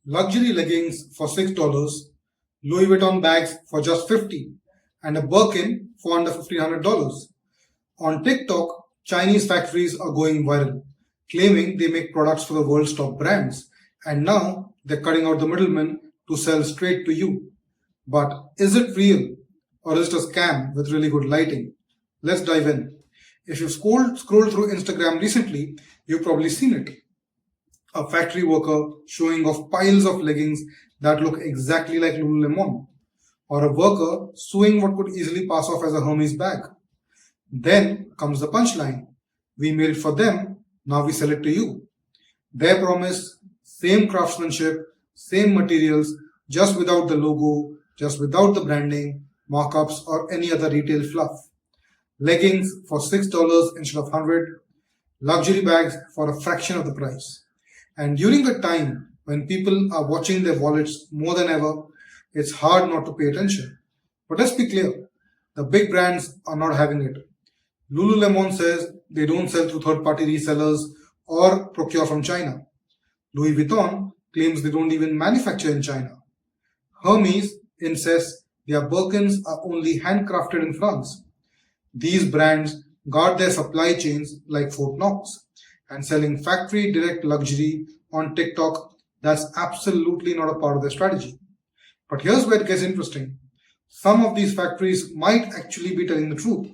luxury leggings for $6, Louis Vuitton bags for just $50, and a Birkin for under $1,500. On TikTok, Chinese factories are going viral, claiming they make products for the world's top brands, and now they're cutting out the middlemen to sell straight to you. But is it real, or is it a scam with really good lighting? Let's dive in. If you've scrolled through Instagram recently, you've probably seen it. A factory worker showing off piles of leggings that look exactly like Lululemon, or a worker sewing what could easily pass off as a Hermès bag. Then comes the punchline. We made it for them, now we sell it to you. Their promise, same craftsmanship, same materials, just without the logo, just without the branding, markups, or any other retail fluff. Leggings for $6 instead of 100, luxury bags for a fraction of the price. And during the time when people are watching their wallets more than ever, it's hard not to pay attention. But let's be clear, the big brands are not having it. Lululemon says they don't sell through third-party resellers or procure from China. Louis Vuitton claims they don't even manufacture in China. Hermès insists their Birkins are only handcrafted in France. These brands guard their supply chains like Fort Knox, and selling factory direct luxury on TikTok, that's absolutely not a part of their strategy. But here's where it gets interesting. Some of these factories might actually be telling the truth.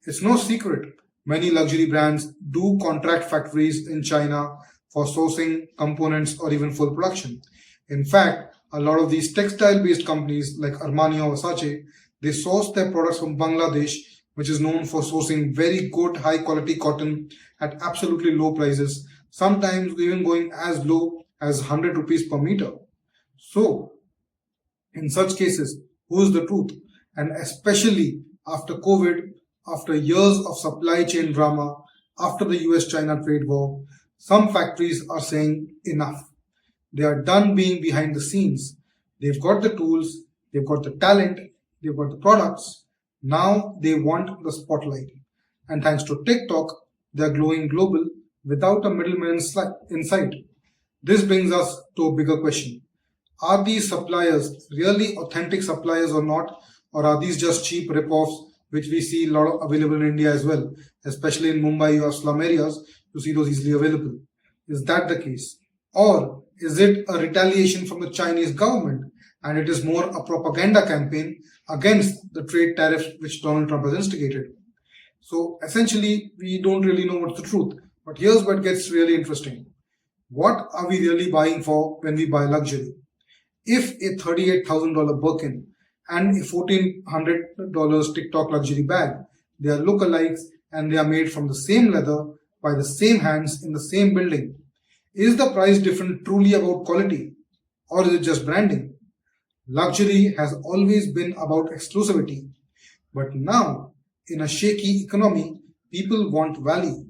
It's no secret, many luxury brands do contract factories in China for sourcing, components, or even full production. In fact, a lot of these textile-based companies like Armani or Versace, they source their products from Bangladesh, which is known for sourcing very good high-quality cotton at absolutely low prices, sometimes even going as low as 100 rupees per meter. So, in such cases, who is the truth? And especially after COVID, after years of supply chain drama, after the US-China trade war, some factories are saying enough. They are done being behind the scenes. They've got the tools, they've got the talent, they've got the products. Now they want the spotlight. And thanks to TikTok, they're glowing global without a middleman in sight. This brings us to a bigger question. Are these suppliers really authentic suppliers or not? Or are these just cheap rip-offs, which we see a lot of available in India as well? Especially in Mumbai, you have slum areas, you see those easily available. Is that the case? Or is it a retaliation from the Chinese government and it is more a propaganda campaign against the trade tariffs which Donald Trump has instigated? So essentially, we don't really know what's the truth. But here's what gets really interesting. What are we really buying for when we buy luxury? If a $38,000 Birkin and a $1,400 TikTok luxury bag, they are lookalikes and they are made from the same leather by the same hands in the same building. Is the price difference truly about quality, or is it just branding? Luxury has always been about exclusivity, but now, in a shaky economy, people want value.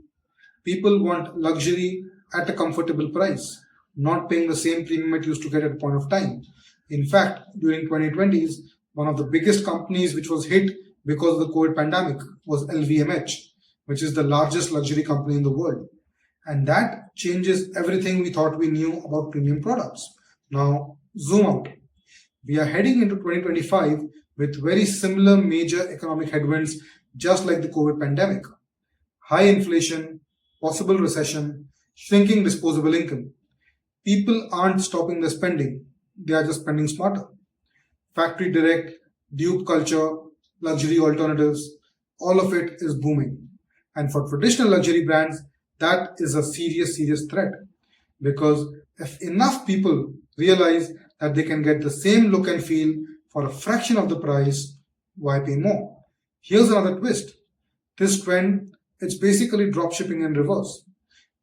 People want luxury at a comfortable price, not paying the same premium it used to get at a point of time. In fact, during 2020s, one of the biggest companies which was hit because of the COVID pandemic was LVMH, which is the largest luxury company in the world. And that changes everything we thought we knew about premium products. Now, zoom out. We are heading into 2025 with very similar major economic headwinds, just like the COVID pandemic. High inflation, possible recession, shrinking disposable income. People aren't stopping their spending, they are just spending smarter. Factory direct, dupe culture, luxury alternatives, all of it is booming. And for traditional luxury brands, that is a serious threat. Because if enough people realize that they can get the same look and feel for a fraction of the price, why pay more? Here's another twist. This trend, it's basically dropshipping in reverse.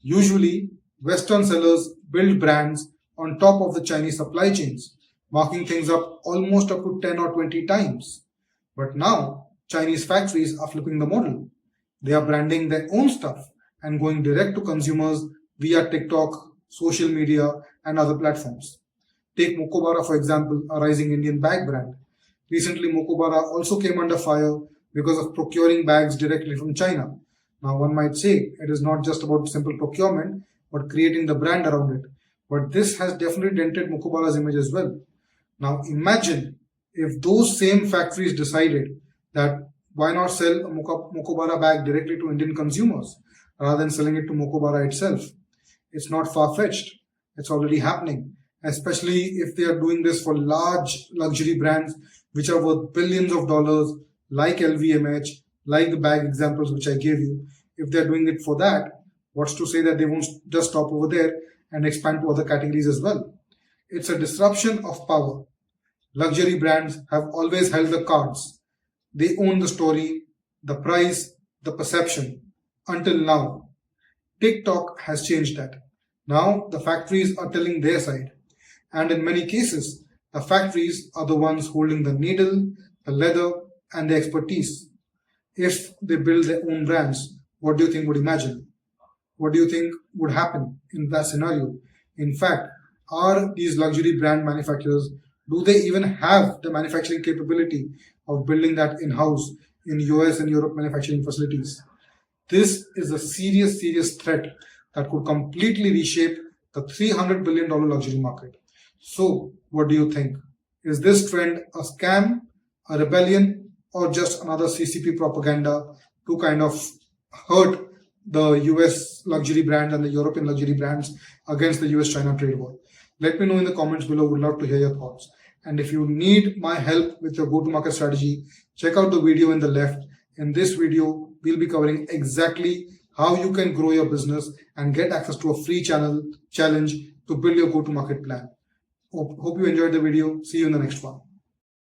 Usually, Western sellers build brands on top of the Chinese supply chains, marking things up almost up to 10 or 20 times. But now, Chinese factories are flipping the model. They are branding their own stuff and going direct to consumers via TikTok, social media, and other platforms. Take Mokobara, for example, a rising Indian bag brand. Recently, Mokobara also came under fire because of procuring bags directly from China. Now, one might say it is not just about simple procurement, but creating the brand around it. But this has definitely dented Mukobara's image as well. Now imagine if those same factories decided that why not sell a Mukobara bag directly to Indian consumers rather than selling it to Mukobara itself. It's not far-fetched. It's already happening, especially if they are doing this for large luxury brands which are worth billions of dollars, like LVMH, like the bag examples which I gave you. If they're doing it for that, what's to say that they won't just stop over there and expand to other categories as well? It's a disruption of power. Luxury brands have always held the cards. They own the story, the price, the perception. Until now. TikTok has changed that. Now the factories are telling their side. And in many cases, the factories are the ones holding the needle, the leather, and the expertise. If they build their own brands, what do you think would imagine? What do you think would happen in that scenario? In fact, are these luxury brand manufacturers, do they even have the manufacturing capability of building that in-house in US and Europe manufacturing facilities? This is a serious threat that could completely reshape the $300 billion luxury market. So, what do you think? Is this trend a scam, a rebellion, or just another CCP propaganda to kind of hurt the US luxury brands and the European luxury brands against the US-China trade war? Let me know in the comments below. Would love to hear your thoughts. And if you need my help with your go-to-market strategy, check out the video in the left. In this video, we'll be covering exactly how you can grow your business and get access to a free channel challenge to build your go-to-market plan. Hope you enjoyed the video. See you in the next one.